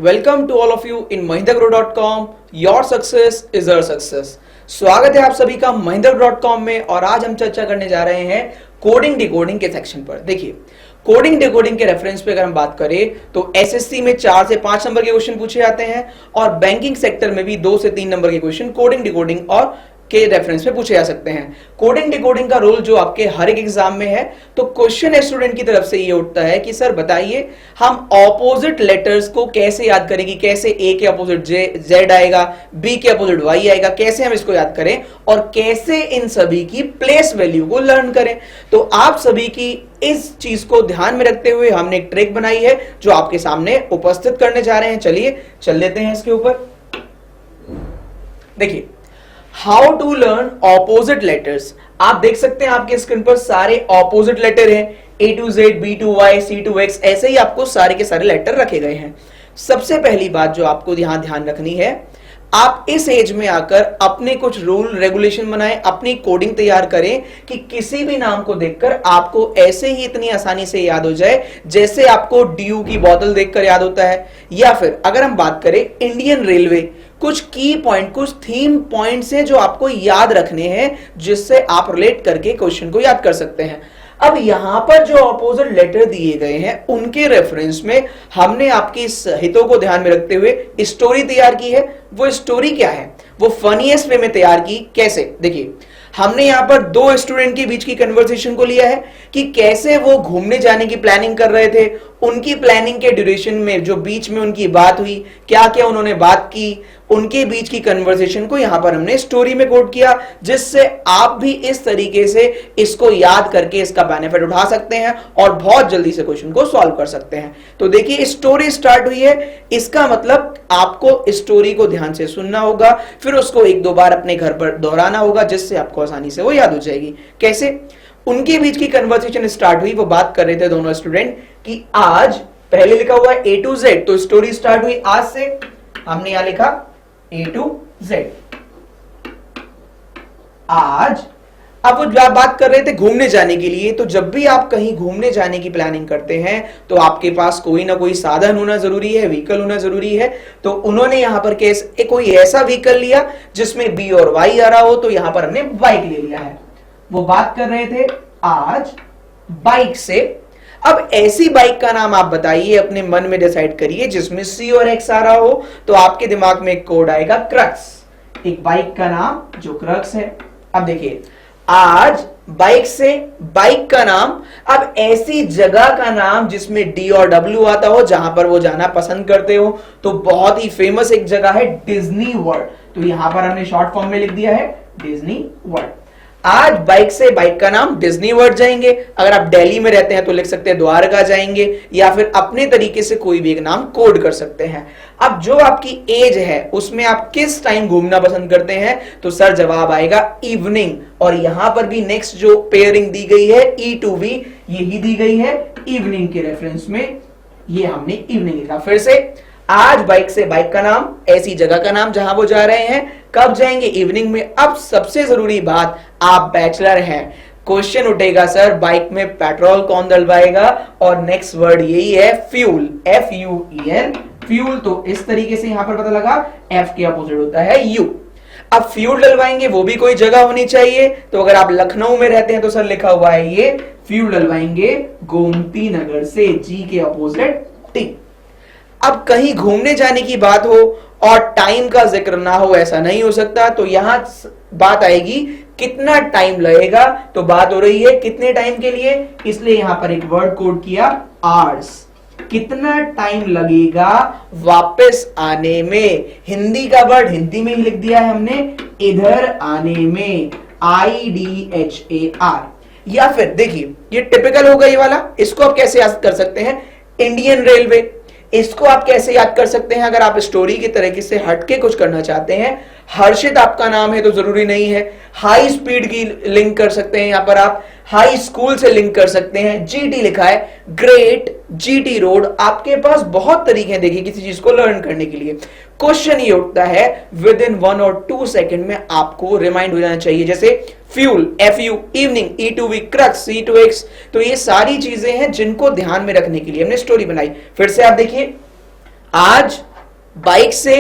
Welcome to all of you in mahindra.com। Your success is our success. स्वागत है आप सभी का mahindra.com में। और आज हम चर्चा करने जा रहे हैं कोडिंग डिकोडिंग के सेक्शन पर। देखिए, कोडिंग डिकोडिंग के रेफरेंस पे अगर हम बात करें तो एसएससी में 4 से 5 नंबर के क्वेश्चन पूछे जाते हैं और बैंकिंग सेक्टर में भी 2 से 3 नंबर के क्वेश्चन कोडिंग डिकोडिंग और के रेफरेंस में पूछे जा सकते हैं। कोडिंग डिकोडिंग का रोल जो आपके हर एक एग्जाम में है, तो क्वेश्चन स्टूडेंट की तरफ से ये उठता है कि सर बताइए हम ऑपोजिट लेटर्स को कैसे याद करेंगे, कैसे ए के अपोजिट जेड आएगा, बी के अपोजिट वाई आएगा, कैसे हम इसको याद करें और कैसे इन सभी की प्लेस वैल्यू को लर्न करें। तो आप सभी की इस चीज को ध्यान में रखते हुए हमने एक ट्रिक बनाई है जो आपके सामने उपस्थित करने जा रहे हैं। चलिए चल लेते हैं इसके ऊपर। देखिए, how to learn opposite letters. आप देख सकते हैं आपके स्क्रीन पर सारे ऑपोजिट लेटर हैं, A to Z, B to Y, C to X, ऐसे ही आपको सारे के सारे लेटर रखे गए हैं। सबसे पहली बात जो आपको यहां ध्यान रखनी है, आप इस एज में आकर अपने कुछ रूल रेगुलेशन बनाएं, अपनी कोडिंग तैयार करें कि किसी भी नाम को देखकर आपको ऐसे ही इतनी आसानी से याद हो जाए जैसे आपको ड्यू की बोतल देखकर याद होता है। या फिर अगर हम बात करें इंडियन रेलवे, कुछ की पॉइंट, कुछ थीम पॉइंट्स हैं जो आपको याद रखने हैं जिससे आप रिलेट करके क्वेश्चन को याद कर सकते हैं। अब यहां पर जो ऑपोजिट लेटर दिए गए हैं उनके रेफरेंस में हमने आपके हितों को ध्यान में रखते हुए स्टोरी तैयार की है। वो स्टोरी क्या है, वो फनीएस्ट वे में तैयार की। कैसे, देखिए, हमने यहां पर 2 स्टूडेंट के बीच की कन्वर्सेशन को लिया है कि कैसे वो घूमने जाने की प्लानिंग कर रहे थे। उनकी प्लानिंग के ड्यूरेशन में जो बीच में उनकी बात हुई, क्या क्या उन्होंने बात की, उनके बीच की कन्वर्सेशन को यहां पर हमने स्टोरी में कोट किया, जिससे आप भी इस तरीके से इसको याद करके इसका बेनिफिट उठा सकते हैं और बहुत जल्दी से क्वेश्चन को सॉल्व कर सकते हैं। तो देखिए, स्टोरी स्टार्ट हुई है, इसका मतलब आपको स्टोरी को ध्यान से सुनना होगा, फिर उसको 1-2 बार अपने घर पर दोहराना होगा जिससे आपको आसानी से वो याद हो जाएगी। कैसे, उनके बीच की कन्वर्सेशन स्टार्ट हुई, वो बात कर रहे थे दोनों स्टूडेंट कि आज, पहले लिखा हुआ है A to Z, तो स्टोरी स्टार्ट हुई आज से। हमने यहां लिखा A to Z, आज। अब वो बात कर रहे थे घूमने जाने के लिए। तो जब भी आप कहीं घूमने जाने की प्लानिंग करते हैं तो आपके पास कोई ना कोई साधन होना जरूरी है, व्हीकल होना जरूरी है। तो उन्होंने यहां पर कोई ऐसा व्हीकल लिया जिसमें बी और वाई आ रहा हो, तो यहां पर हमने बाइक ले लिया है। वो बात कर रहे थे आज बाइक से। अब ऐसी बाइक का नाम आप बताइए, अपने मन में डिसाइड करिए जिसमें C और X आ रहा हो। तो आपके दिमाग में एक कोड आएगा क्रक्स, एक बाइक का नाम जो क्रक्स है। अब देखिए, आज बाइक से, बाइक का नाम। अब ऐसी जगह का नाम जिसमें D और W आता हो, जहां पर वो जाना पसंद करते हो। तो बहुत ही फेमस एक जगह है डिज्नी वर्ल्ड, तो यहां पर हमने शॉर्ट फॉर्म में लिख दिया है डिज्नी वर्ल्ड। आज बाइक से, बाइक का नाम डिज्नी वर्ल्ड जाएंगे। अगर आप दिल्ली में रहते हैं तो लिख सकते हैं द्वारका जाएंगे, या फिर अपने तरीके से कोई भी एक नाम कोड कर सकते हैं। अब जो आपकी एज है उसमें आप किस टाइम घूमना पसंद करते हैं, तो सर जवाब आएगा इवनिंग। और यहां पर भी नेक्स्ट जो पेयरिंग दी गई है E to V, यही दी गई है इवनिंग के रेफरेंस में, ये हमने इवनिंग लिखा। फिर से, आज बाइक से, बाइक का नाम, ऐसी जगह का नाम जहां वो जा रहे हैं, कब जाएंगे, इवनिंग में। अब सबसे जरूरी बात, आप बैचलर हैं। क्वेश्चन उठेगा सर बाइक में पेट्रोल कौन डलवाएगा, और नेक्स्ट वर्ड यही है फ्यूल, FUEL, फ्यूल। तो इस तरीके से यहां पर पता लगा F के अपोजिट होता है U। अब फ्यूल डलवाएंगे, वो भी कोई जगह होनी चाहिए। तो अगर आप लखनऊ में रहते हैं तो सर लिखा हुआ है ये फ्यूल डलवाएंगे गोमती नगर से, G के अपोजिट T। अब कहीं घूमने जाने की बात हो और टाइम का जिक्र ना हो, ऐसा नहीं हो सकता। तो यहां बात आएगी कितना टाइम लगेगा, तो बात हो रही है कितने टाइम के लिए, इसलिए यहां पर एक वर्ड कोड किया आवर्स। कितना टाइम लगेगा वापस आने में, हिंदी का वर्ड हिंदी में ही लिख दिया है हमने, इधर आने में, IDHAR। या फिर देखिए, ये टिपिकल होगा ये वाला, इसको आप कैसे याद कर सकते हैं, इंडियन रेलवे। इसको आप कैसे याद कर सकते हैं, अगर आप स्टोरी की तरीके से हटके कुछ करना चाहते हैं। हर्षित आपका नाम है तो जरूरी नहीं है, हाई स्पीड की लिंक कर सकते हैं, यहां पर आप हाई स्कूल से लिंक कर सकते हैं। GT लिखा है, ग्रेट GT रोड। आपके पास बहुत तरीके हैं देखिए किसी चीज को लर्न करने के लिए। क्वेश्चन ये उठता है विद इन 1 और 2 सेकंड में आपको रिमाइंड हो जाना चाहिए। जैसे fuel, FU, evening, E to V, crux, C to X। तो ये सारी चीजें हैं जिनको ध्यान में रखने के लिए हमने स्टोरी बनाई। फिर से आप देखिए, आज बाइक से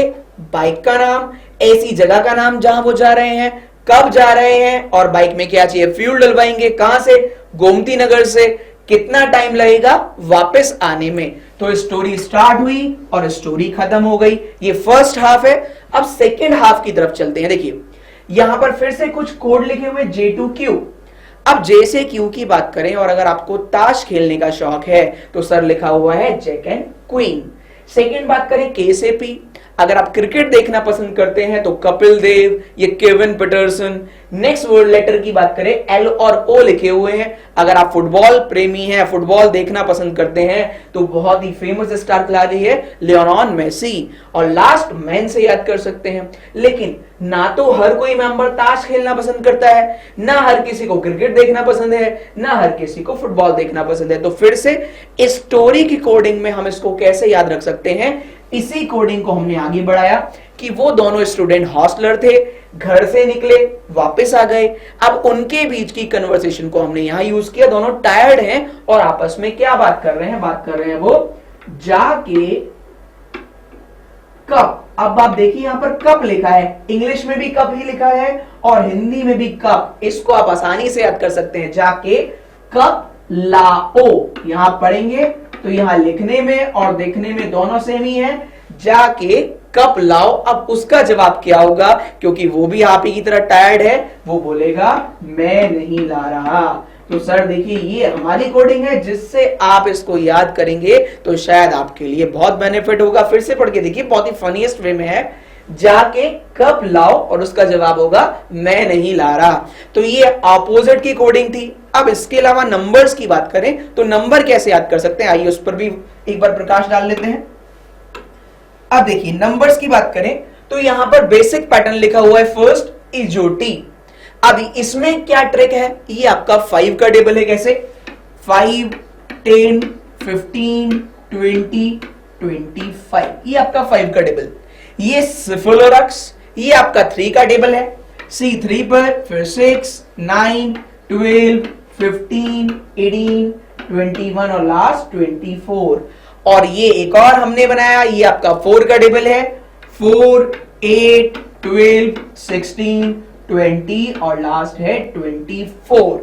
बाइक का नाम, ऐसी जगह का नाम जहां वो जा रहे हैं, कब जा रहे हैं, और बाइक में क्या चाहिए, फ्यूल डलवाएंगे कहां से, गोमती नगर से, कितना टाइम लगेगा वापस आने में। तो स्टोरी स्टार्ट हुई और स्टोरी खत्म हो गई। ये फर्स्ट हाफ है। अब सेकेंड हाफ की तरफ चलते हैं। देखिए यहां पर फिर से कुछ कोड लिखे हुए J2Q। अब J से Q की बात करें और अगर आपको ताश खेलने का शौक है तो सर लिखा हुआ है जैक एंड क्वीन। सेकेंड बात करें K से P, अगर आप क्रिकेट देखना पसंद करते हैं तो कपिल देव, ये Kevin Pietersen. Next word letter की बात करें L और O लिखे हुए हैं। अगर आप फुटबॉल प्रेमी हैं, फुटबॉल देखना पसंद करते हैं तो बहुत ही फेमस स्टार खिलाड़ी है लियोनेल मेसी। और लास्ट मैन से याद कर सकते हैं। लेकिन ना तो हर कोई मेंबर ताश खेलना पसंद करता है, ना हर किसी को क्रिकेट देखना पसंद है, ना हर किसी को फुटबॉल देखना पसंद है। तो फिर से स्टोरी की कोडिंग में हम इसको कैसे याद रख सकते हैं, इसी कोडिंग को हमने आगे बढ़ाया कि वो दोनों स्टूडेंट हॉस्टलर थे, घर से निकले, वापस आ गए। अब उनके बीच की कन्वर्सेशन को हमने यहां यूज किया। दोनों टायर्ड हैं और आपस में क्या बात कर रहे हैं, बात कर रहे हैं वो जाके कप। अब आप देखिए यहां पर कप लिखा है, इंग्लिश में भी कप ही लिखा है और हिंदी में भी कप। इसको आप आसानी से याद कर सकते हैं, जाके कप लाओ। यहां पढ़ेंगे तो यहां लिखने में और देखने में दोनों सेम ही है, जाके कप लाओ। अब उसका जवाब क्या होगा, क्योंकि वो भी आप ही की तरह टायर्ड है, वो बोलेगा मैं नहीं ला रहा। तो सर देखिए ये हमारी कोडिंग है, जिससे आप इसको याद करेंगे तो शायद आपके लिए बहुत बेनिफिट होगा। फिर से पढ़ के देखिए, बहुत ही फनीएस्ट वे में है, जाके कप लाओ और उसका जवाब होगा मैं नहीं ला रहा। तो ये ऑपोजिट की कोडिंग थी। अब इसके अलावा नंबर्स की बात करें तो नंबर कैसे याद कर सकते हैं, आइए उस पर भी एक बार प्रकाश डाल लेते हैं। अब देखिए नंबर्स की बात करें तो यहां पर बेसिक पैटर्न लिखा हुआ है, फर्स्ट इजोटी। अब इसमें क्या ट्रिक है, ये आपका 5 का टेबल है। कैसे, 5, 10, 15, 20, 25, ये आपका 5 का टेबल। ये सिफिलोरक्स, ये आपका 3 का टेबल है। C3 पर फिर 6, 9, 12, 15, 18, 21 और लास्ट 24। और ये एक और हमने बनाया, ये आपका 4 का टेबल है। 4, 8, 12, 16, 20 और लास्ट है 24।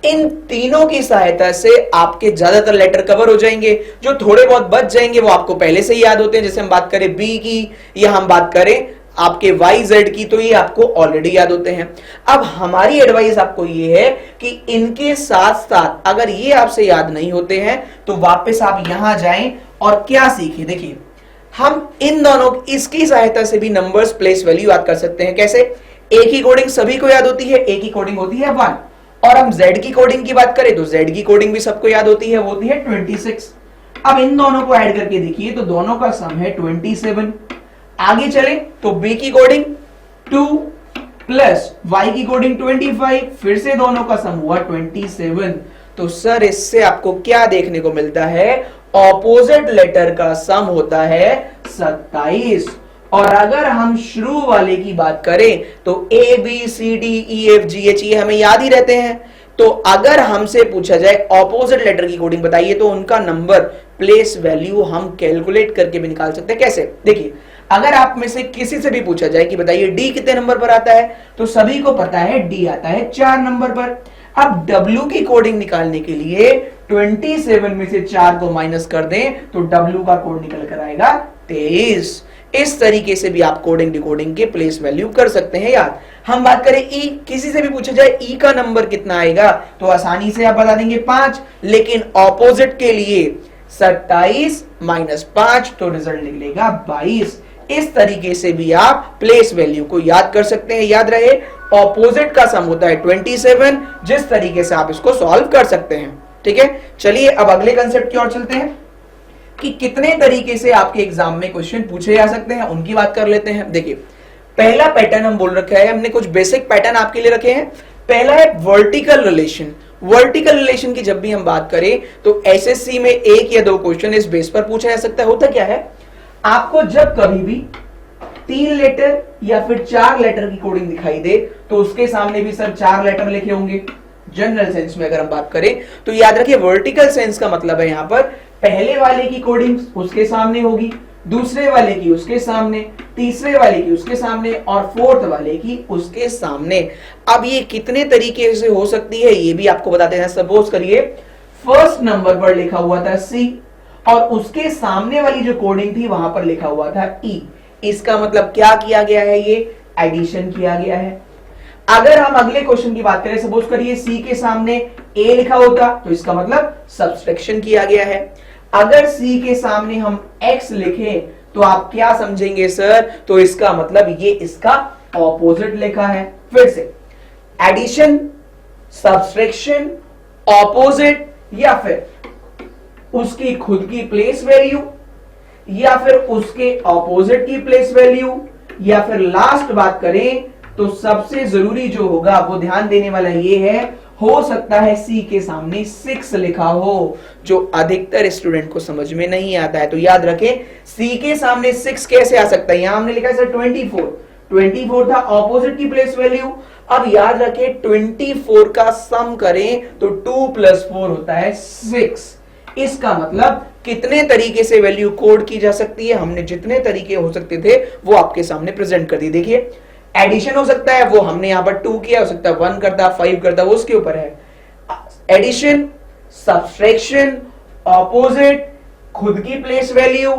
इन तीनों की सहायता से आपके ज्यादातर लेटर कवर हो जाएंगे। जो थोड़े बहुत बच जाएंगे वो आपको पहले से ही याद होते हैं। जैसे हम बात करें बी की या हम बात करें आपके YZ की, तो ये आपको ऑलरेडी याद होते हैं। अब हमारी एडवाइस आपको ये है कि इनके साथ साथ अगर ये आपसे याद नहीं होते हैं तो वापस आप यहां जाएं और क्या सीखें। देखिए हम इन दोनों इसकी सहायता से भी नंबर्स, प्लेस वैल्यू याद कर सकते हैं। कैसे, ए की कोडिंग सभी को याद होती है, ए की कोडिंग होती है 1। और हम Z की कोडिंग की बात करें तो Z की कोडिंग भी सबको याद होती है, वो होती है 26। अब इन दोनों को ऐड करके देखिए तो दोनों का सम है 27। आगे चले तो B की कोडिंग 2 प्लस Y की कोडिंग 25, फिर से दोनों का सम हुआ 27। तो सर इससे आपको क्या देखने को मिलता है, ऑपोजिट लेटर का सम होता है 27। और अगर हम शुरू वाले की बात करें तो ABCDEFGH ये हमें याद ही रहते हैं। तो अगर हमसे पूछा जाए ऑपोजिट लेटर की कोडिंग बताइए तो उनका नंबर, प्लेस वैल्यू हम कैलकुलेट करके भी निकाल सकते हैं। कैसे, देखिए अगर आप में से किसी से भी पूछा जाए कि बताइए डी कितने नंबर पर आता है, तो सभी को पता है डी आता है 4 नंबर पर। अब W की कोडिंग निकालने के लिए 27 में से 4 को माइनस कर दें तो W का कोड निकल कर आएगा 23। इस तरीके से भी आप कोडिंग डिकोडिंग के प्लेस वैल्यू कर सकते हैं याद। हम बात करें ई, किसी से भी पूछा जाए ई का नंबर कितना आएगा तो आसानी से आप बता देंगे 5, लेकिन ऑपोजिट के लिए 27 माइनस 5 तो रिजल्ट निकलेगा 22। इस तरीके से भी आप प्लेस वैल्यू को याद कर सकते हैं। याद रहे ऑपोजिट का सम होता है 27, जिस तरीके से आप इसको सॉल्व कर सकते हैं। ठीक है, चलिए अब अगले कंसेप्ट की ओर चलते हैं कि कितने तरीके से आपके एग्जाम में क्वेश्चन पूछे जा सकते हैं, उनकी बात कर लेते हैं। देखिए पहला पैटर्न हम बोल रखा है, हमने कुछ बेसिक पैटर्न आपके लिए रखे हैं। पहला है वर्टिकल रिलेशन। वर्टिकल रिलेशन की जब भी हम बात करें तो एसएससी में 1 या 2 क्वेश्चन इस बेस पर पूछा जा सकता है। होता क्या है, आपको जब कभी भी 3 लेटर या फिर 4 लेटर की कोडिंग दिखाई दे तो उसके सामने भी सर 4 लेटर लिखे होंगे। जनरल सेंस में अगर हम बात करें तो याद रखिए वर्टिकल सेंस का मतलब है यहां पर पहले वाले की कोडिंग उसके सामने होगी, दूसरे वाले की उसके सामने, तीसरे वाले की उसके सामने और फोर्थ वाले की उसके सामने। अब ये कितने तरीके से हो सकती है ये भी आपको बताते हैं। सपोज करिए फर्स्ट नंबर पर लिखा हुआ था C और उसके सामने वाली जो कोडिंग थी वहां पर लिखा हुआ था E। इसका मतलब क्या किया गया है, ये एडिशन किया गया है। अगर हम अगले क्वेश्चन की बात करें, सपोज करिए C के सामने A लिखा होता तो इसका मतलब सब्सट्रैक्शन किया गया है। अगर C के सामने हम X लिखें तो आप क्या समझेंगे सर, तो इसका मतलब ये इसका ऑपोजिट लिखा है। फिर से एडिशन, सब्सट्रैक्शन, ऑपोजिट या फिर उसकी खुद की प्लेस वैल्यू या फिर उसके ऑपोजिट की प्लेस वैल्यू या फिर लास्ट बात करें तो सबसे जरूरी जो होगा वो ध्यान देने वाला ये है, हो सकता है C के सामने 6 लिखा हो, जो अधिकतर स्टूडेंट को समझ में नहीं आता है। तो याद रखें C के सामने 6 कैसे आ सकता है। यहां हमने लिखा है सर 24 था ऑपोजिट की प्लेस वैल्यू। अब याद रखें 24 का सम करें तो 2 + 4 होता है 6। इसका मतलब कितने तरीके से वैल्यू कोड की जा सकती है, हमने जितने तरीके हो सकते थे वो आपके सामने प्रेजेंट कर दी। देखिए एडिशन हो सकता है, वो हमने यहां पर 2 किया, हो सकता है 1 करता, 5 करता, वो उसके ऊपर है। एडिशन, सब्सट्रैक्शन, ऑपोजिट, खुद की प्लेस वैल्यू,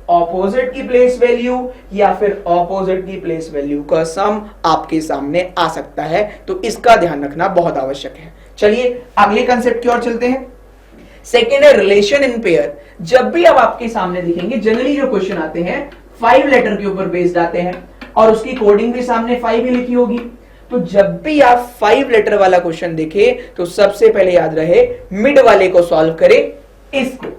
ऑपोजिट की प्लेस वैल्यू या फिर ऑपोजिट की प्लेस वैल्यू का सम आपके सामने आ सकता है। तो इसका ध्यान रखना बहुत आवश्यक है। चलिए अगले कंसेप्ट की ओर चलते हैं। सेकेंड है रिलेशन इन पेयर। जब भी अब आपके सामने दिखेंगे जनरली जो क्वेश्चन आते हैं 5 लेटर के ऊपर बेस्ड आते हैं और उसकी कोडिंग भी सामने 5 ही लिखी होगी। तो जब भी आप 5 लेटर वाला क्वेश्चन देखें तो सबसे पहले याद रहे मिड वाले को सॉल्व करें इसको,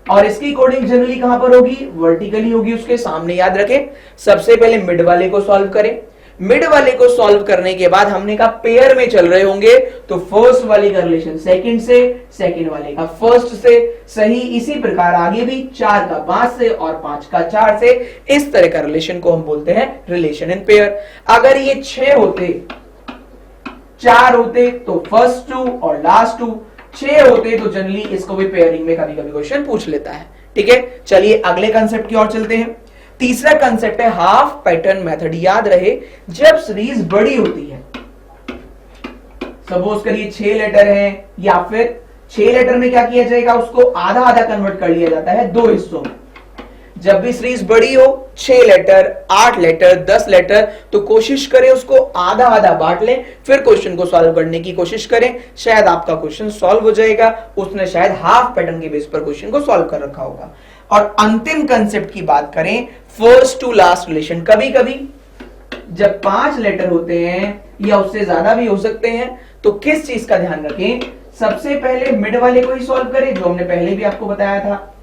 और इसकी कोडिंग जनरली कहां पर होगी, वर्टिकली होगी उसके सामने। याद रखें सबसे पहले मिड वाले को सॉल्व करें। मिड वाले को सॉल्व करने के बाद हमने कहा पेयर में चल रहे होंगे तो फर्स्ट वाले का रिलेशन सेकंड से, सेकंड वाले का फर्स्ट से, सही। इसी प्रकार आगे भी 4 का 5 से और 5 का 4 से, इस तरह का रिलेशन को हम बोलते हैं रिलेशन इन पेयर। अगर ये 6 होते, 4 होते तो फर्स्ट 2 और लास्ट 2, 6 होते तो जनरली इसको भी पेयरिंग में कभी कभी क्वेश्चन पूछ लेता है। ठीक है, चलिए अगले कंसेप्ट की ओर चलते हैं। तीसरा कंसेप्ट है हाफ पैटर्न मेथड। याद रहे जब सीरीज बड़ी होती है, सपोज करिए 6 लेटर है या फिर 6 लेटर में क्या किया जाएगा, उसको आधा आधा कन्वर्ट कर लिया जाता है 2 हिस्सों में। जब भी सीरीज बड़ी हो 6 लेटर, 8 लेटर, 10 लेटर, तो कोशिश करें उसको आधा आधा बांट लें, फिर क्वेश्चन को सॉल्व करने की कोशिश करें। शायद आपका क्वेश्चन सॉल्व हो जाएगा। उसने शायद हाफ पैटर्न के बेस पर क्वेश्चन को सॉल्व कर रखा होगा। और अंतिम कंसेप्ट की बात करें फर्स्ट टू लास्ट रिलेशन। कभी कभी जब 5 लेटर होते हैं या उससे ज्यादा भी हो सकते हैं तो किस चीज का ध्यान रखें, सबसे पहले मिड वाले को ही सॉल्व करें, जो हमने पहले भी आपको बताया था।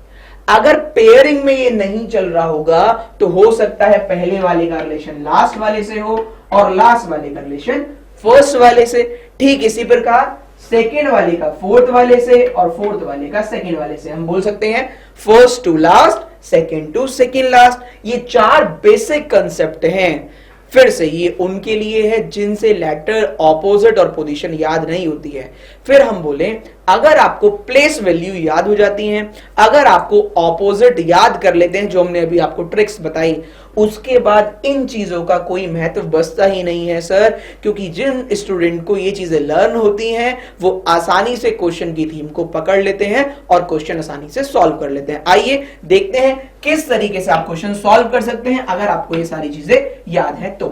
अगर पेयरिंग में ये नहीं चल रहा होगा तो हो सकता है पहले वाले का रिलेशन लास्ट वाले से हो और लास्ट वाले का रिलेशन फर्स्ट वाले से। ठीक इसी प्रकार सेकेंड वाले का फोर्थ वाले से और फोर्थ वाले का सेकेंड वाले से। हम बोल सकते हैं first to last, second to second last. ये 4 बेसिक कंसेप्ट हैं। फिर से ये उनके लिए है जिनसे लेटर, ऑपोजिट और पोजीशन याद नहीं होती है। फिर हम बोले अगर आपको प्लेस वैल्यू याद हो जाती है, अगर आपको ऑपोजिट याद कर लेते हैं, जो हमने अभी आपको ट्रिक्स बताई, उसके बाद इन चीजों का कोई महत्व बचता ही नहीं है सर। क्योंकि जिन स्टूडेंट को ये चीजें लर्न होती हैं वो आसानी से क्वेश्चन की थीम को पकड़ लेते हैं और क्वेश्चन आसानी से सॉल्व कर लेते हैं। आइए देखते हैं किस तरीके से आप क्वेश्चन सॉल्व कर सकते हैं अगर आपको ये सारी चीजें याद है तो।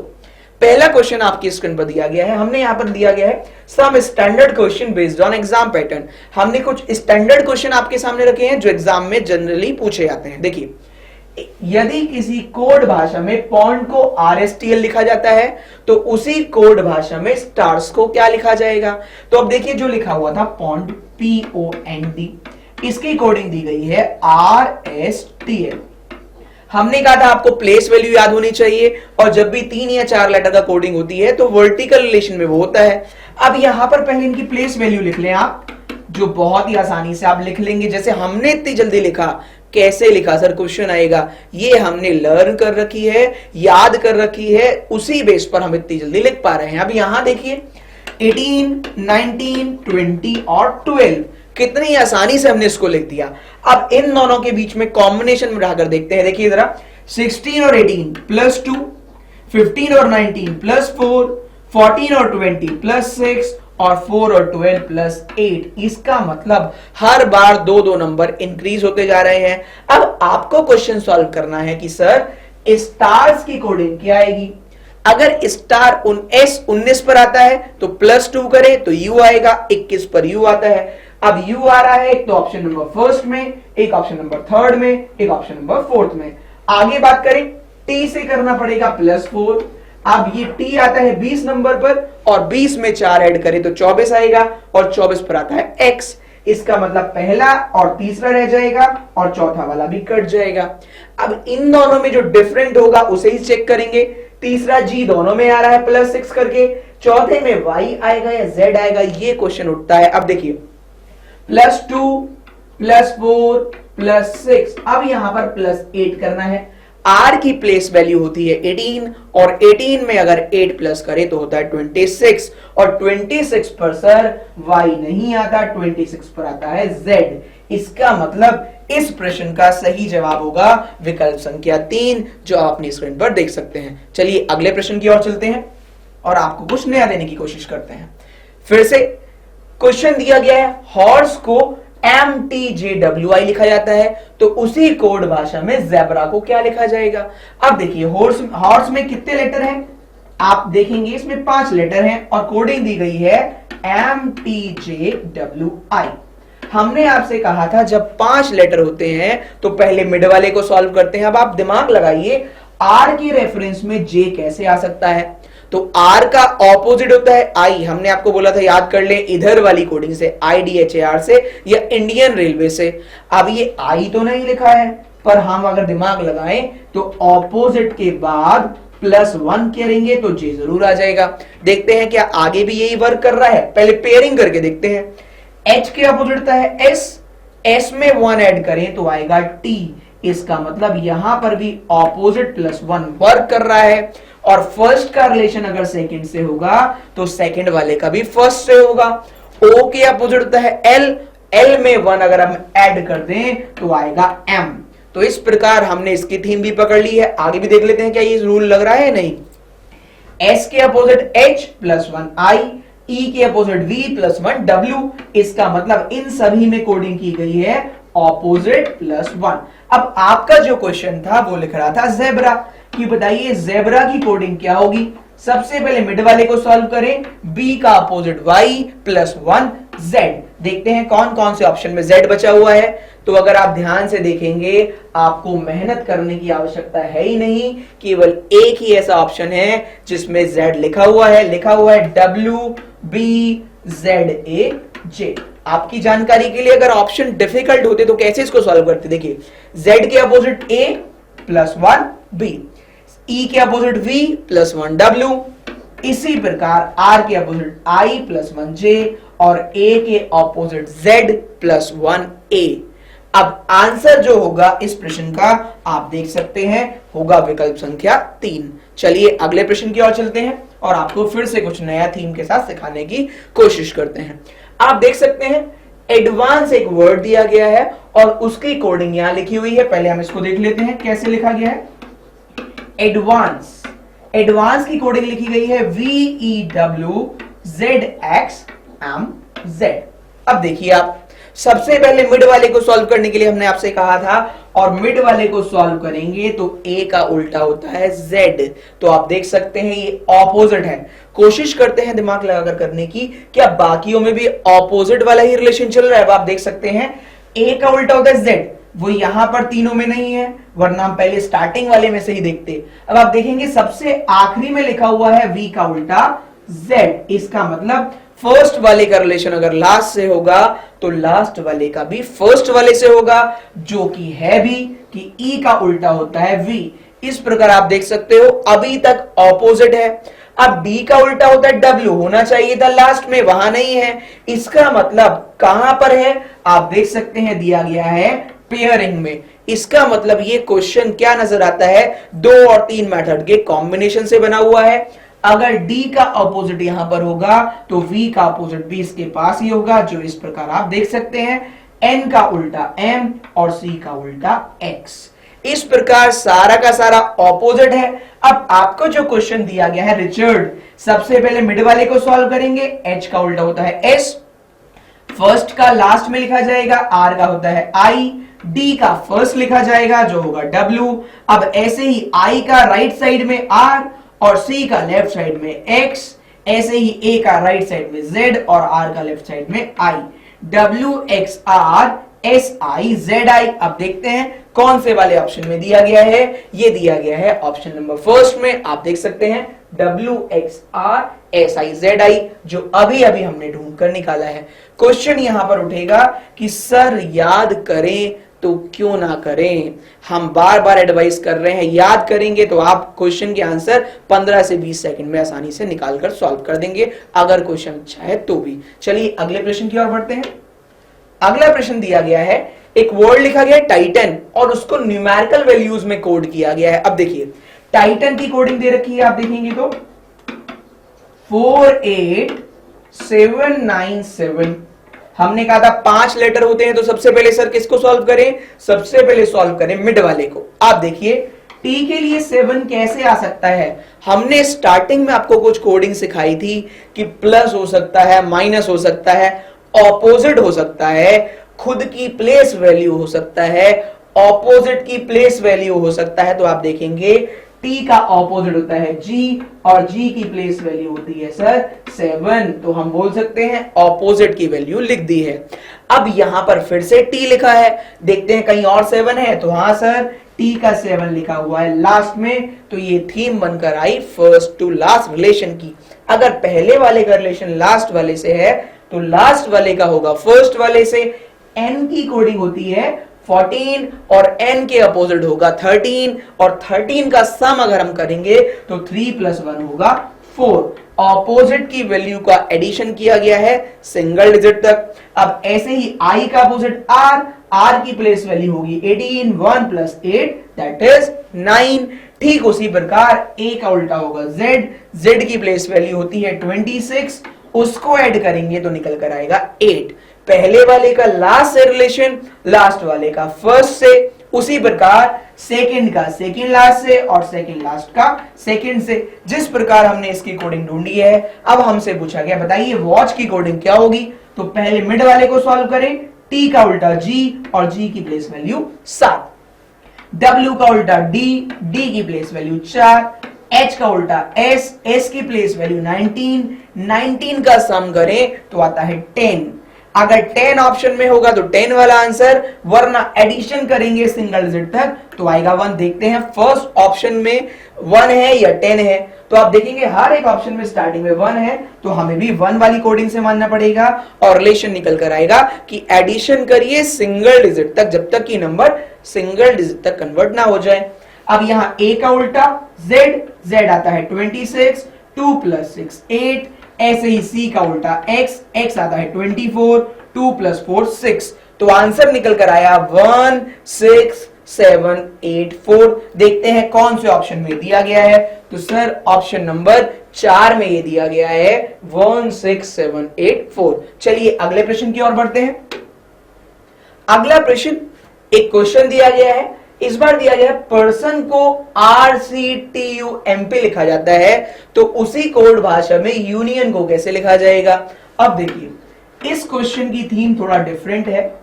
पहला क्वेश्चन आपकी स्क्रीन पर दिया गया है। हमने यहां पर दिया गया है some standard question based on exam pattern. हमने कुछ स्टैंडर्ड क्वेश्चन आपके सामने रखे हैं जो एग्जाम में जनरली पूछे जाते हैं। देखिए यदि किसी कोड भाषा में पॉन्ड को RSTL लिखा जाता है तो उसी कोड भाषा में स्टार्स को क्या लिखा जाएगा। तो अब देखिए जो लिखा हुआ था पॉन्ड POND, इसकी कोडिंग दी गई है RSTL। हमने कहा था आपको प्लेस वैल्यू याद होनी चाहिए और जब भी 3 या 4 लेटर का कोडिंग होती है तो वर्टिकल रिलेशन में वो होता है। अब यहां पर पहले इनकी प्लेस वैल्यू लिख लें आप, जो बहुत ही आसानी से आप लिख लेंगे। जैसे हमने इतनी जल्दी लिखा, कैसे लिखा सर क्वेश्चन आएगा, ये हमने लर्न कर रखी है, याद कर रखी है, उसी बेस पर हम इतनी जल्दी लिख पा रहे हैं। अब यहां देखिए 18, 19, 20 और 12 कितनी आसानी से हमने इसको लिख दिया। अब इन दोनों के बीच में कॉम्बिनेशन में उठाकर देखते हैं। देखिए जरा, 16 और 18 प्लस 2, 15 और 19 प्लस 4, 14 और 20 प्लस 6 और 4 और 12 प्लस 8। इसका मतलब हर बार दो दो नंबर इंक्रीज होते जा रहे हैं। अब आपको क्वेश्चन सॉल्व करना है कि सर स्टार्स की कोडिंग क्या आएगी। अगर स्टार S19 पर आता है तो प्लस 2 करें तो U आएगा, 21 पर U आता है। अब U आ रहा है एक तो ऑप्शन नंबर फर्स्ट में, एक ऑप्शन नंबर थर्ड में, एक ऑप्शन नंबर फोर्थ में। आगे बात करें T से करना पड़ेगा प्लस 4। अब ये T आता है 20 नंबर पर और 20 में 4 ऐड करें तो 24 आएगा और 24 पर आता है X। इसका मतलब पहला और तीसरा रह जाएगा और चौथा वाला भी कट जाएगा। अब इन दोनों में जो डिफरेंट होगा उसे ही चेक करेंगे। तीसरा G दोनों में आ रहा है प्लस 6 करके, चौथे में Y आएगा या Z आएगा, ये क्वेश्चन उठता है। अब देखिए प्लस 2 प्लस 4 प्लस 6, अब यहां पर प्लस 8 करना है। R की प्लेस वैल्यू होती है 18 और 18 में अगर 8 प्लस करें तो होता है 26 और 26 पर सर Y नहीं आता, 26 पर आता है Z। इसका मतलब इस प्रश्न का सही जवाब होगा विकल्प संख्या 3, जो आप अपनी स्क्रीन पर देख सकते हैं। चलिए अगले प्रश्न की ओर चलते हैं और आपको कुछ नया देने की कोशिश करते हैं। फिर से क्वेश्चन दिया गया है, हॉर्स को MTJWI लिखा जाता है तो उसी कोड भाषा में ज़ेब्रा को क्या लिखा जाएगा। अब देखिए हॉर्स में कितने लेटर हैं, आप देखेंगे इसमें 5 लेटर हैं और कोडिंग दी गई है MTJWI। हमने आपसे कहा था जब 5 लेटर होते हैं तो पहले मिड वाले को सॉल्व करते हैं। अब आप दिमाग लगाइए, R की रेफरेंस में J कैसे आ सकता है, तो R का ऑपोजिट होता है I। हमने आपको बोला था याद कर ले इधर वाली कोडिंग से, IDHAR से या इंडियन रेलवे से। अब ये I तो नहीं लिखा है, पर हम अगर दिमाग लगाएं तो ऑपोजिट के बाद प्लस 1 करेंगे तो J जरूर आ जाएगा। देखते हैं क्या आगे भी यही वर्क कर रहा है, पहले पेयरिंग करके देखते हैं। H के ऑपोजिट होता है S में 1 ऐड करें तो आएगा T। इसका मतलब यहां पर भी ऑपोजिट प्लस 1 वर्क कर रहा है और फर्स्ट का रिलेशन अगर सेकंड से होगा तो सेकंड वाले का भी फर्स्ट से होगा। O के अपोजिट होता है L में 1 अगर हम ऐड कर दें तो आएगा M। तो इस प्रकार हमने इसकी थीम भी पकड़ ली है। आगे भी देख लेते हैं क्या ये रूल लग रहा है नहीं। S के opposite H plus 1 I, E के अपोजिट V प्लस 1 W। इसका मतलब इन सभी में कोडिंग की गई है ऑपोजिट प्लस 1। अब आपका जो क्वेश्चन था वो लिख रहा था ज़ेब्रा कि बताइए ज़ेब्रा की कोडिंग क्या होगी। सबसे पहले मिड वाले को सॉल्व करें, B का अपोजिट Y प्लस 1 Z। देखते हैं कौन कौन से ऑप्शन में Z बचा हुआ है। तो अगर आप ध्यान से देखेंगे आपको मेहनत करने की आवश्यकता है ही नहीं, केवल एक ही ऐसा ऑप्शन है जिसमें Z लिखा हुआ है WBZAJ। आपकी जानकारी के लिए अगर ऑप्शन डिफिकल्ट होते तो कैसे इसको सॉल्व करते, देखिए Z के opposite A plus 1 B, E के अपोजिट V प्लस 1 W, इसी प्रकार R के अपोजिट I प्लस 1 J और A के अपोजिट Z प्लस 1 A। अब आंसर जो होगा इस प्रश्न का आप देख सकते हैं होगा विकल्प संख्या 3। चलिए अगले प्रश्न की ओर चलते हैं और आपको फिर से कुछ नया थीम के साथ सिखाने की कोशिश करते हैं। आप देख सकते हैं एडवांस एक वर्ड दिया गया है और उसकी कोडिंग यहां लिखी हुई है। पहले हम इसको देख लेते हैं कैसे लिखा गया है। एडवांस की कोडिंग लिखी गई है VEWZXMZ। अब देखिए आप सबसे पहले मिड वाले को सॉल्व करने के लिए हमने आपसे कहा था और मिड वाले को सॉल्व करेंगे तो A का उल्टा होता है Z। तो आप देख सकते हैं ये ऑपोजिट है। कोशिश करते हैं दिमाग लगाकर करने की, क्या बाकियों में भी ऑपोजिट वाला ही रिलेशन चल रहा है। अब आप देख सकते हैं A का उल्टा होता है Z, वो यहां पर तीनों में नहीं है, वरना हम पहले स्टार्टिंग वाले में से ही देखते। अब आप देखेंगे सबसे आखिरी में लिखा हुआ है V का उल्टा Z। इसका मतलब फर्स्ट वाले का रिलेशन अगर लास्ट से होगा तो लास्ट वाले का भी फर्स्ट वाले से होगा, जो कि है भी कि E का उल्टा होता है V। इस प्रकार आप देख सकते हो अभी तक ऑपोजिट है। अब B का उल्टा होता है W, होना चाहिए था लास्ट में, वहां नहीं है। इसका मतलब कहां पर है आप देख सकते हैं, दिया गया है पेयरिंग में। इसका मतलब ये क्वेश्चन क्या नजर आता है, 2 और 3 मेथड के कॉम्बिनेशन से बना हुआ है। अगर D का ऑपोजिट यहां पर होगा तो V का ऑपोजिट भी इसके पास ही होगा, जो इस प्रकार आप देख सकते हैं, N का उल्टा M और C का उल्टा X। इस प्रकार सारा का सारा ऑपोजिट है। अब आपको जो क्वेश्चन दिया गया है रिचर्ड, सबसे पहले मिड वाले को सॉल्व करेंगे। H का उल्टा होता है S, फर्स्ट का लास्ट में लिखा जाएगा, R का होता है I, D का फर्स्ट लिखा जाएगा जो होगा W। अब ऐसे ही I का राइट साइड में R और C का लेफ्ट साइड में X, ऐसे ही A का राइट साइड में Z और R का लेफ्ट साइड में I। W X R S I Z I। अब देखते हैं कौन से वाले ऑप्शन में दिया गया है। ये दिया गया है ऑप्शन नंबर फर्स्ट में, आप देख सकते हैं W X R S I Z I, जो अभी अभी हमने ढूंढ कर निकाला है। क्वेश्चन यहां पर उठेगा कि सर याद करें तो क्यों ना करें। हम बार बार एडवाइस कर रहे हैं, याद करेंगे तो आप क्वेश्चन के आंसर 15 से 20 सेकंड में आसानी से निकालकर सॉल्व कर देंगे, अगर क्वेश्चन अच्छा है तो भी। चलिए अगले प्रश्न की ओर बढ़ते हैं। अगला प्रश्न दिया गया है, एक वर्ड लिखा गया है टाइटन और उसको न्यूमेरिकल वैल्यूज में कोड किया गया है। अब देखिए टाइटन की कोडिंग दे रखी है, आप देखेंगे तो 48797। हमने कहा था 5 लेटर होते हैं, तो सबसे पहले सर किसको सॉल्व करें, सबसे पहले सॉल्व करें मिड वाले को। आप देखिए टी के लिए 7 कैसे आ सकता है। हमने स्टार्टिंग में आपको कुछ कोडिंग सिखाई थी कि प्लस हो सकता है, माइनस हो सकता है, ऑपोजिट हो सकता है, खुद की प्लेस वैल्यू हो सकता है, ऑपोजिट की प्लेस वैल्यू हो सकता है। तो आप देखेंगे T का ऑपोजिट होता है G और G की प्लेस वैल्यू होती है सर 7, तो हम बोल सकते हैं ऑपोजिट की वैल्यू लिख दी है। अब यहां पर फिर से T लिखा है, देखते हैं कहीं और 7 है, तो हां सर T का 7 लिखा हुआ है लास्ट में, तो ये थीम बनकर आई फर्स्ट टू लास्ट रिलेशन की। अगर पहले वाले का रिलेशन लास्ट वाले से है तो लास्ट वाले का होगा फर्स्ट वाले से। N की कोडिंग होती है 14 और N के अपोजिट होगा 13, और 13 का सम अगर हम करेंगे तो 3 + 1 होगा 4। ऑपोजिट की वैल्यू का एडिशन किया गया है सिंगल डिजिट तक। अब ऐसे ही I का अपोजिट R की प्लेस वैल्यू होगी 18, 1 + 8 दैट इज 9। ठीक उसी प्रकार A का उल्टा होगा Z की प्लेस वैल्यू होती है 26, उसको ऐड करेंगे तो निकल कर आएगा 8। पहले वाले का लास्ट से रिलेशन, लास्ट वाले का फर्स्ट से, उसी प्रकार सेकंड का सेकंड लास्ट से और सेकंड लास्ट का सेकंड से। जिस प्रकार हमने इसकी कोडिंग ढूंढी है, अब हमसे पूछा गया बताइए वॉच की कोडिंग क्या होगी। तो पहले मिड वाले को सॉल्व करें, T का उल्टा G और G की प्लेस वैल्यू 7, W का उल्टा D की प्लेस वैल्यू 4, H का उल्टा S की प्लेस वैल्यू 19 का सम करें तो आता है 10। अगर 10 ऑप्शन में होगा तो 10 वाला आंसर, वरना एडिशन करेंगे सिंगल डिजिट तक तो आएगा 1। देखते हैं फर्स्ट ऑप्शन में 1 है या 10 है। तो आप देखेंगे हर एक ऑप्शन में स्टार्टिंग में 1 है, तो हमें भी 1 वाली कोडिंग से मानना पड़ेगा और रिलेशन निकल कर आएगा कि एडिशन करिए सिंगल डिजिट तक जब तक कि नंबर सिंगल डिजिट तक कन्वर्ट ना हो जाए। अब यहां A का उल्टा Z आता है 26, 2 + 6 8, ऐसे ही C का उल्टा X आता है 24, 2 + 4 6। तो आंसर निकल कर आया 1 6 7 8 4। देखते हैं कौन से ऑप्शन में दिया गया है। तो सर ऑप्शन नंबर 4 में ये दिया गया है 1 6 7 8 4। चलिए अगले प्रश्न की ओर बढ़ते हैं। अगला प्रश्न, एक क्वेश्चन दिया गया है, इस बार दिया गया पर्सन को RCTUMP लिखा जाता है, तो उसी कोड भाषा में यूनियन को कैसे लिखा जाएगा। अब देखिए इस क्वेश्चन की थीम थोड़ा डिफरेंट है,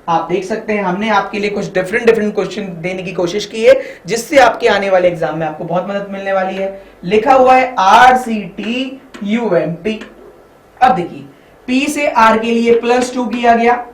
आप देख सकते हैं हमने आपके लिए कुछ डिफरेंट क्वेश्चन देने की कोशिश की है, जिससे आपके आने वाले एग्जाम में आपको बहुत मदद मिलने वाली है। लिखा हुआ है RCTUMP। अब देखिए P से R के लिए +2 किया गया,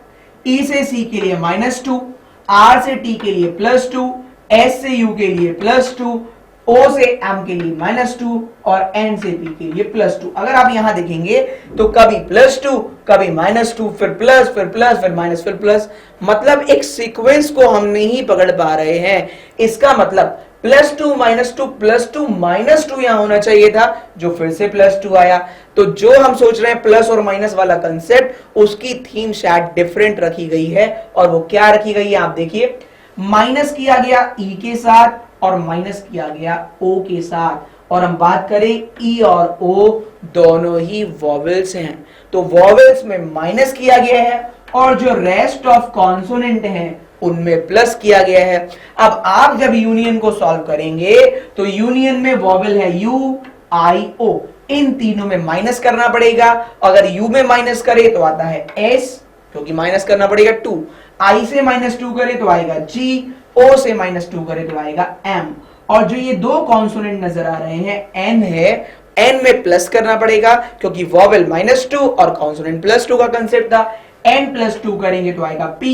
E से C के लिए -2, R से T के लिए +2, S से U के लिए +2, O से M के लिए -2 और N से P के लिए +2। अगर आप यहां देखेंगे तो कभी +2 कभी -2 फिर प्लस फिर प्लस फिर माइनस फिर प्लस, मतलब एक सीक्वेंस को हम नहीं पकड़ पा रहे हैं। इसका मतलब +2 -2 +2 -2 यहां होना चाहिए था, जो फिर से +2 आया। तो जो हम सोच रहे हैं प्लस और माइनस वाला कंसेप्ट, उसकी थीम शायद डिफरेंट रखी गई है। और वो क्या रखी गई है आप देखिए, माइनस किया गया E के साथ और माइनस किया गया O के साथ, और हम बात करें ई और ओ दोनों ही वॉवेल्स हैं, तो वॉवेल्स में माइनस किया गया है और जो रेस्ट ऑफ कॉन्सोनेंट हैं उनमें प्लस किया गया है। अब आप जब यूनियन को सॉल्व करेंगे तो यूनियन में वॉवेल है यू आई ओ, इन तीनों में माइनस करना पड़ेगा। अगर यू में माइनस करे तो आता है एस, क्योंकि माइनस करना पड़ेगा 2, आई से -2 करे तो आएगा जी, ओ से -2 करे तो आएगा एम, और जो ये दो कॉन्सोनेंट नजर आ रहे हैं एन है, एन में प्लस करना पड़ेगा क्योंकि वॉवेल -2 और कॉन्सोनेंट +2 का कंसेप्ट था। n+2 करेंगे तो आएगा p,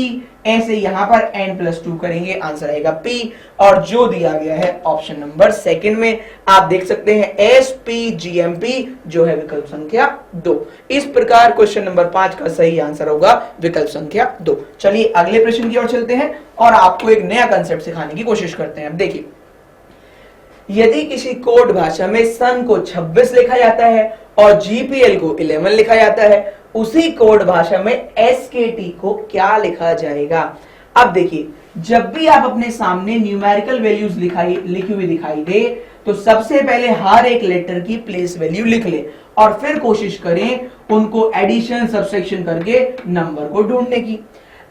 ऐसे यहां पर n+2 करेंगे आंसर आएगा p, और जो दिया गया है ऑप्शन नंबर सेकंड में आप देख सकते हैं SPGMP जो है विकल्प संख्या 2। इस प्रकार क्वेश्चन नंबर 5 का सही आंसर होगा विकल्प संख्या 2। चलिए अगले प्रश्न की ओर चलते हैं और आपको एक नया कंसेप्ट सिखाने की कोशिश करते हैं। अब देखिए, यदि किसी कोड भाषा में सन को 26 लिखा जाता है और GPL को 11 लिखा जाता है, उसी कोड भाषा में SKT को क्या लिखा जाएगा? अब देखिए, जब भी आप अपने सामने न्यूमेरिकल वैल्यूज लिखी हुई दिखाई दे तो सबसे पहले हर एक लेटर की प्लेस वैल्यू लिख ले और फिर कोशिश करें उनको एडिशन सब्सट्रैक्शन करके नंबर को ढूंढने की।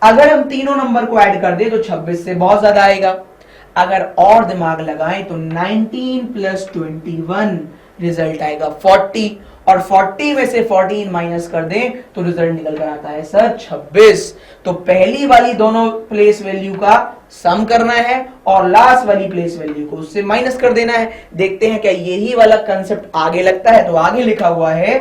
अगर हम तीनों नंबर को ऐड कर दे तो 26 से बहुत ज्यादा आएगा। अगर और दिमाग लगाएं तो 19 + 21 रिजल्ट आएगा 40, और 40 में से 14 माइनस कर दें तो रिजल्ट निकल कर आता है सर 26। तो पहली वाली दोनों प्लेस वैल्यू का सम करना है और लास्ट वाली प्लेस वैल्यू को उससे माइनस कर देना है। देखते हैं क्या यही वाला कंसेप्ट आगे लगता है। तो आगे लिखा हुआ है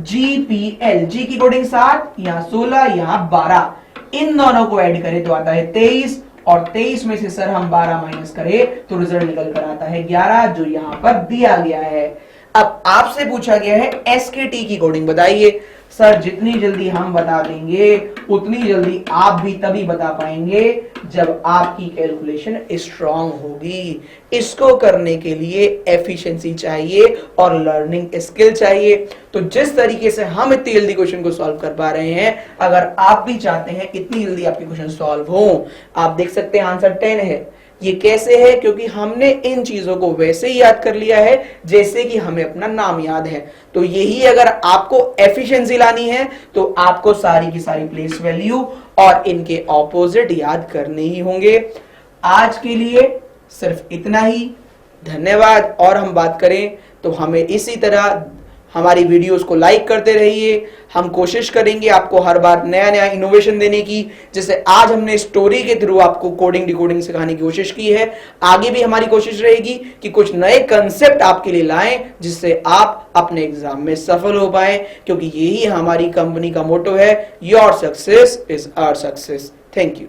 GPL, G की कोडिंग 7, यहां 16, यहां 12, इन दोनों को ऐड करें तो आता है 23, और 23 में से सर हम 12 माइनस करें तो रिजल्ट निकल कर आता है 11, जो यहां पर दिया गया है। अब आपसे पूछा गया है SKT की कोडिंग बताइए। सर जितनी जल्दी हम बता देंगे उतनी जल्दी आप भी तभी बता पाएंगे जब आपकी कैलकुलेशन स्ट्रांग होगी। इसको करने के लिए एफिशिएंसी चाहिए और लर्निंग स्किल चाहिए। तो जिस तरीके से हम इतनी जल्दी क्वेश्चन को सॉल्व कर पा रहे हैं, अगर आप भी चाहते हैं इतनी जल्दी आपके क्वेश्चन सॉल्व हो, आप देख सकते हैं आंसर 10 है। ये कैसे है? क्योंकि हमने इन चीजों को वैसे ही याद कर लिया है जैसे कि हमें अपना नाम याद है। तो यही अगर आपको एफिशिएंसी लानी है तो आपको सारी की सारी प्लेस वैल्यू और इनके ऑपोजिट याद करने ही होंगे। आज के लिए सिर्फ इतना ही, धन्यवाद। और हम बात करें तो हमें इसी तरह हमारी वीडियोस को लाइक करते रहिए। हम कोशिश करेंगे आपको हर बार नया नया इनोवेशन देने की। जैसे आज हमने स्टोरी के थ्रू आपको कोडिंग डिकोडिंग सिखाने की कोशिश की है, आगे भी हमारी कोशिश रहेगी कि कुछ नए कंसेप्ट आपके लिए लाएं जिससे आप अपने एग्जाम में सफल हो पाएं, क्योंकि यही हमारी कंपनी का मोटो है, your success is our success. Thank you.